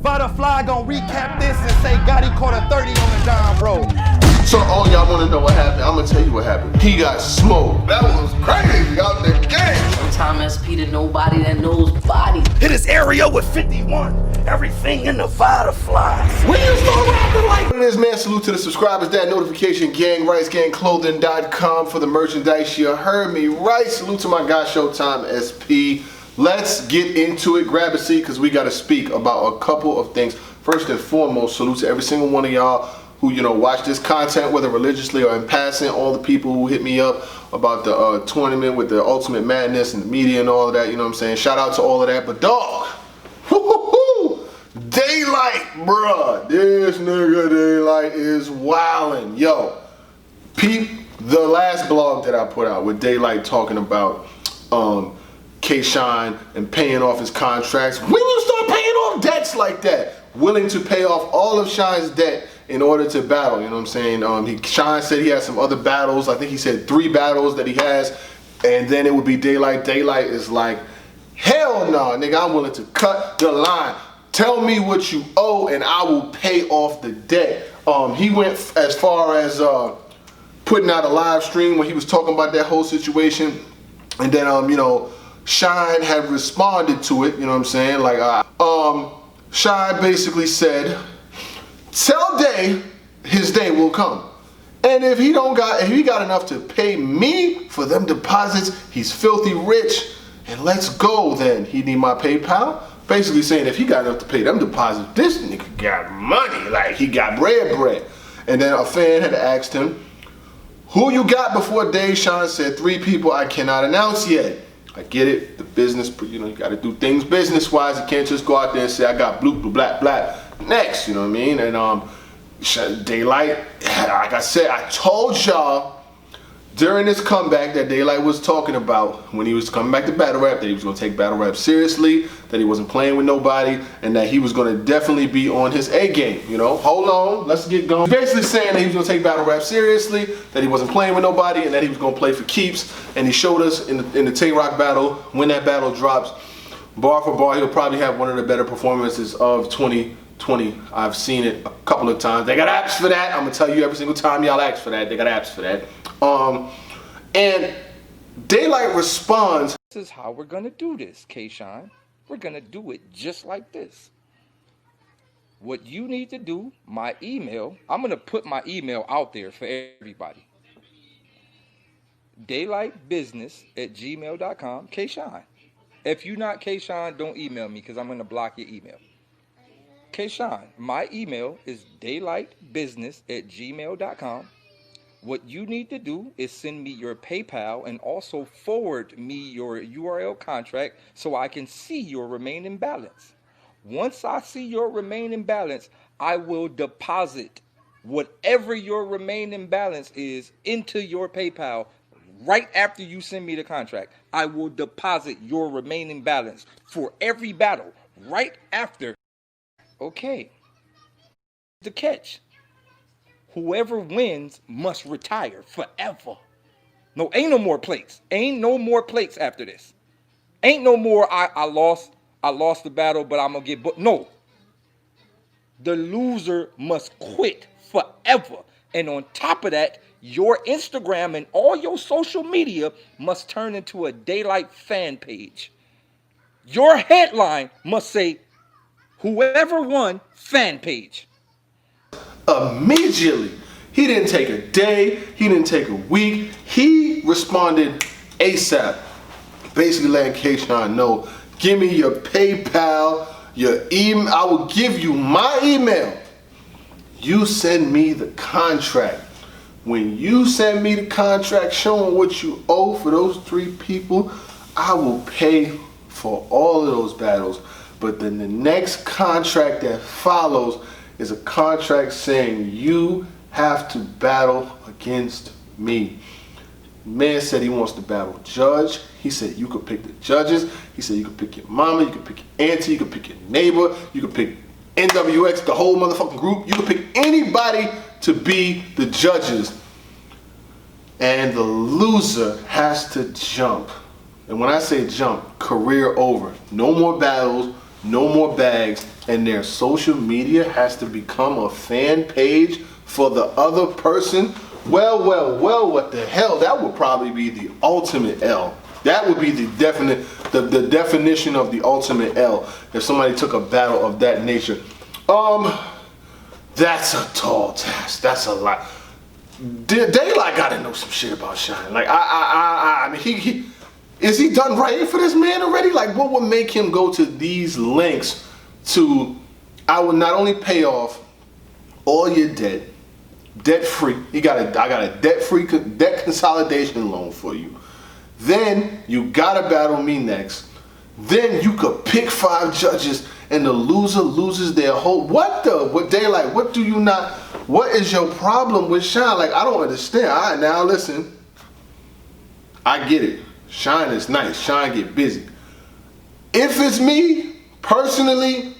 Vada Fly gonna recap this and say Gotti caught a 30 on the dime, bro. So all y'all wanna know what happened? I'm gonna tell you what happened. He got smoked. That was crazy out the game. Sometime SP to nobody that knows body. Hit his area with 51. Everything in the Vada Fly. When you start rapping like it is, man, salute to the subscribers, that notification gang, RiceGangClothing.com for the merchandise. You heard me right. Salute to my guy Showtime SP. Let's get into it. Grab a seat because we got to speak about a couple of things. First and foremost, salute to every single one of y'all who, you know, watch this content, whether religiously or in passing. All the people who hit me up about the tournament with the Ultimate Madness and the media and all of that, you know what I'm saying? Shout out to all of that. But dog, Daylyt, bruh. This nigga Daylyt is wildin'. Yo, peep the last blog that I put out with Daylyt talking about K-Shine and paying off his contracts. When you start paying off debts like that, willing to pay off all of Shine's debt in order to battle, you know what I'm saying? Shine said he has some other battles. I think he said 3 battles that he has, and then it would be Daylyt. Daylyt is like, hell no, nigga, I'm willing to cut the line. Tell me what you owe and I will pay off the debt. He went as far as putting out a live stream when he was talking about that whole situation, and then you know, Shine had responded to it, you know what I'm saying? Like, Shine basically said, tell Day his day will come. And if he got enough to pay me for them deposits, he's filthy rich. And let's go then. He need my PayPal. Basically saying if he got enough to pay them deposits, this nigga got money. Like, he got bread. And then a fan had asked him, who you got before Day? Shine said 3 people I cannot announce yet. I get it, the business, you know, you gotta do things business-wise. You can't just go out there and say, I got blue, black, next, you know what I mean? And Daylyt, like I said, I told y'all during this comeback that Daylyt was talking about when he was coming back to battle rap, that he was gonna take battle rap seriously, that he wasn't playing with nobody, and that he was gonna definitely be on his A game, you know? Hold on, let's get going. Basically saying that he was gonna take battle rap seriously, that he wasn't playing with nobody, and that he was gonna play for keeps. And he showed us in the Tay-Rock battle, when that battle drops, bar for bar, he'll probably have one of the better performances of 2020. I've seen it a couple of times. They got apps for that. I'm gonna tell you every single time y'all ask for that, they got apps for that. And Daylyt responds, this is how we're gonna do this, K-Shine. We're gonna do it just like this. What you need to do, my email, I'm gonna put my email out there for everybody. daylytbusiness@gmail.com, K-Shine. If you're not K-Shine, don't email me because I'm gonna block your email. K-Shine, my email is daylytbusiness@gmail.com. What you need to do is send me your PayPal and also forward me your URL contract so I can see your remaining balance. Once I see your remaining balance, I will deposit whatever your remaining balance is into your PayPal right after you send me the contract. I will deposit your remaining balance for every battle right after. Okay. The catch. Whoever wins must retire forever. No, ain't no more plates. Ain't no more plates after this. Ain't no more I lost the battle, but I'm gonna get booked. No. The loser must quit forever. And on top of that, your Instagram and all your social media must turn into a Daylyt fan page. Your headline must say, whoever won, fan page. Immediately. He didn't take a day, he didn't take a week, he responded ASAP, basically letting K-Shine know, give me your PayPal, your email, I will give you my email. You send me the contract. When you send me the contract showing what you owe for those 3 people, I will pay for all of those battles. But then the next contract that follows is a contract saying you have to battle against me. Man said he wants to battle judge. He said you could pick the judges. He said you could pick your mama, you could pick your auntie, you could pick your neighbor, you could pick NWX, the whole motherfucking group. You could pick anybody to be the judges. And the loser has to jump. And when I say jump, career over. No more battles, no more bags, and their social media has to become a fan page for the other person. Well, what the hell? That would probably be the ultimate L. That would be the definition of the ultimate L if somebody took a battle of that nature. That's a tall task. That's a lot. Daylyt gotta know some shit about Shine. Like I mean, he is he done writing for this man already? Like, what would make him go to these lengths to? I would not only pay off all your debt free. I got a debt consolidation loan for you. Then you gotta battle me next. Then you could pick 5 judges and the loser loses their whole. What Daylyt? What do you not? What is your problem with Shine? Like, I don't understand. All right, now listen. I get it. Shine is nice. Shine get busy. If it's me personally,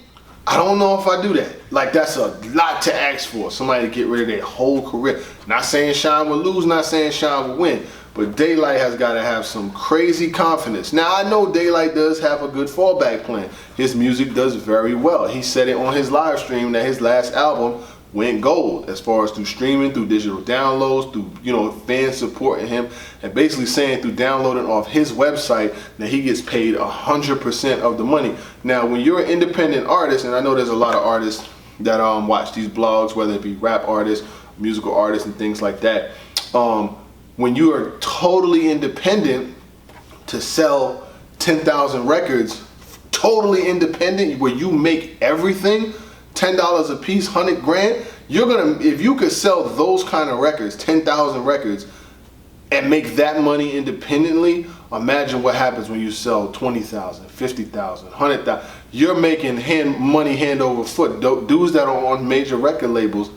I don't know if I do that. Like, that's a lot to ask for. Somebody to get rid of their whole career. Not saying Shine will lose, not saying Shine will win. But Daylyt has got to have some crazy confidence. Now, I know Daylyt does have a good fallback plan. His music does very well. He said it on his live stream that his last album went gold as far as through streaming, through digital downloads, through fans supporting him, and basically saying through downloading off his website that he gets paid 100% of the money. Now, when you're an independent artist, and I know there's a lot of artists that watch these blogs, whether it be rap artists, musical artists, and things like that. When you are totally independent to sell 10,000 records, totally independent, where you make everything, $10 a piece, 100 grand, you're gonna, if you could sell those kind of records, 10,000 records, and make that money independently, imagine what happens when you sell 20,000, 50,000, 100,000. You're making money hand over foot. Dudes that are on major record labels,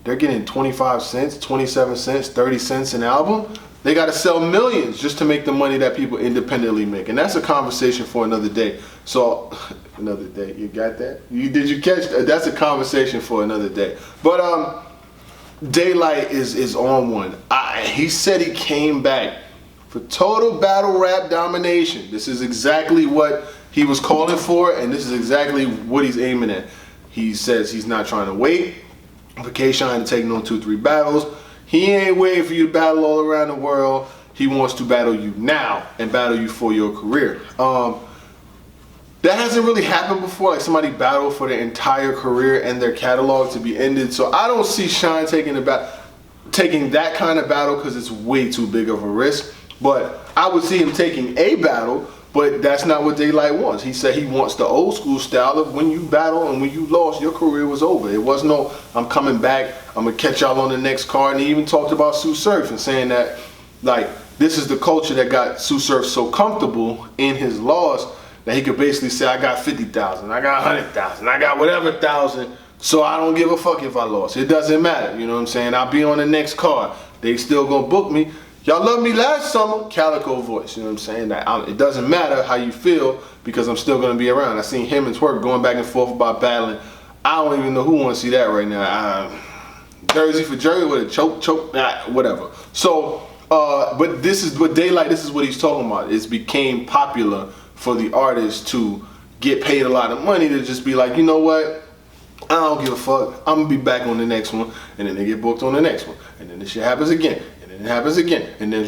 they're getting 25 cents, 27 cents, 30 cents an album. They got to sell millions just to make the money that people independently make. And that's a conversation for another day. So, another day, you got that? Did you catch that? That's a conversation for another day. But Daylyt is on one. He said he came back for total battle rap domination. This is exactly what he was calling for, and this is exactly what he's aiming at. He says he's not trying to wait for K-Shine to take no 2-3 battles. He ain't waiting for you to battle all around the world. He wants to battle you now and battle you for your career. That hasn't really happened before, like somebody battle for their entire career and their catalog to be ended. So I don't see Shine taking that kind of battle because it's way too big of a risk. But I would see him taking a battle, but that's not what Daylyt wants. He said he wants the old school style of when you battle and when you lost, your career was over. It was no, I'm coming back, I'm gonna catch y'all on the next card. And he even talked about Sue Surf and saying that, like, this is the culture that got Sue Surf so comfortable in his loss that he could basically say, I got 50,000, I got 100,000, I got whatever thousand, so I don't give a fuck if I lost. It doesn't matter, you know what I'm saying? I'll be on the next card. They still gonna book me. Y'all loved me last summer, Calico voice, you know what I'm saying? It doesn't matter how you feel because I'm still gonna be around. I seen him and Twerk going back and forth about battling. I don't even know who wants to see that right now. Jersey for Jersey with a choke, whatever. So, but this is what Daylyt, this is what he's talking about. It's became popular for the artists to get paid a lot of money to just be like, you know what? I don't give a fuck. I'm gonna be back on the next one, and then they get booked on the next one, and then this shit happens again. It happens again, and then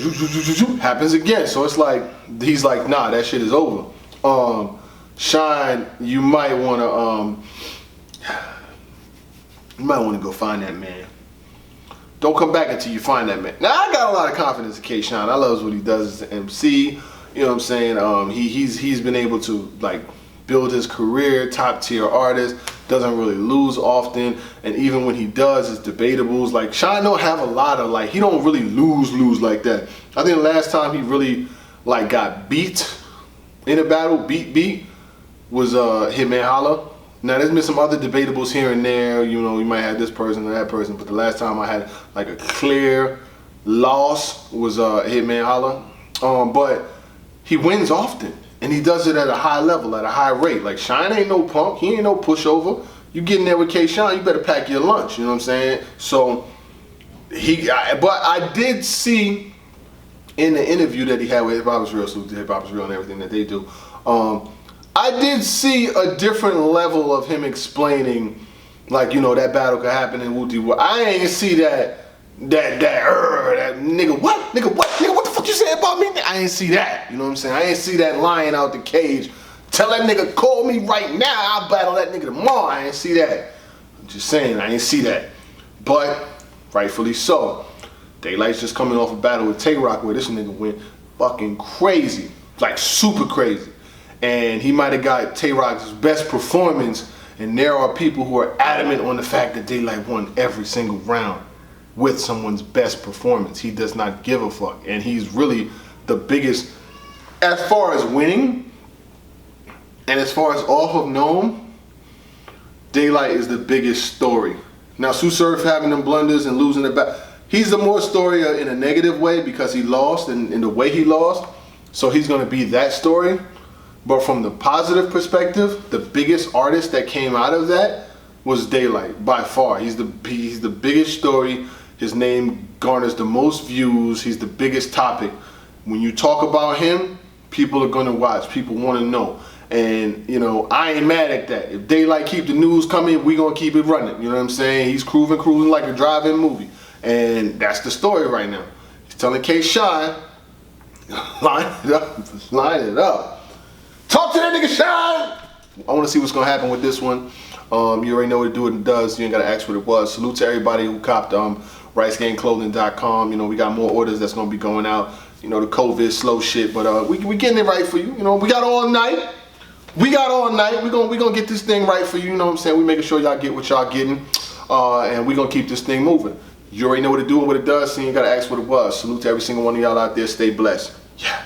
happens again. So it's like, he's like, nah, that shit is over. Shine, you might wanna go find that man. Don't come back until you find that man. Now, I got a lot of confidence in K-Shine. I love what he does as an MC. You know what I'm saying? He's been able to, like, build his career, top tier artist, doesn't really lose often, and even when he does, it's debatable. Like, Shine don't have a lot of, like, he don't really lose like that. I think the last time he really, like, got beat in a battle, beat, was Hitman Holla. Now, there's been some other debatables here and there, you know, you might have this person or that person, but the last time I had, like, a clear loss was Hitman Holla. But he wins often. And he does it at a high level, at a high rate. Like, Shine ain't no punk, he ain't no pushover. You get in there with K-Shine, you better pack your lunch, you know what I'm saying? So, but I did see in the interview that he had with Hip Hop Is Real, so Hip Hop Is Real and everything that they do, I did see a different level of him explaining, like, you know, that battle could happen in Wooty World. I ain't see that nigga what the fuck you say about me? I ain't see that. You know what I'm saying? I ain't see that lion out the cage. Tell that nigga call me right now. I'll battle that nigga tomorrow. I ain't see that. I'm just saying I ain't see that. But rightfully so. Daylyt's just coming off a battle with Tay-Rock where this nigga went fucking crazy, like super crazy. And he might have got Tay-Rock's best performance, and there are people who are adamant on the fact that Daylyt won every single round with someone's best performance. He does not give a fuck, and he's really the biggest, as far as winning, and as far as off of Gnome, Daylyt is the biggest story. Now, Sue Surf having them blunders and losing the battle, he's the more story in a negative way because he lost and in the way he lost, so he's gonna be that story. But from the positive perspective, the biggest artist that came out of that was Daylyt by far. He's the biggest story. His name garners the most views. He's the biggest topic. When you talk about him, people are gonna watch. People want to know. And you know, I ain't mad at that. If Daylyt keep the news coming, we gonna keep it running. You know what I'm saying? He's cruising like a drive-in movie, and that's the story right now. He's telling K Shine, line it up. Talk to that nigga Shine. I want to see what's gonna happen with this one. You already know what to do and it does. You ain't gotta ask what it was. Salute to everybody who copped RiceGameClothing.com. You know, we got more orders that's gonna be going out. You know, the COVID slow shit, but we getting it right for you. You know, we got all night. We gonna get this thing right for you. You know what I'm saying? We making sure y'all get what y'all getting, and we gonna keep this thing moving. You already know what to do and what it does. So you ain't gotta ask what it was. Salute to every single one of y'all out there. Stay blessed. Yeah.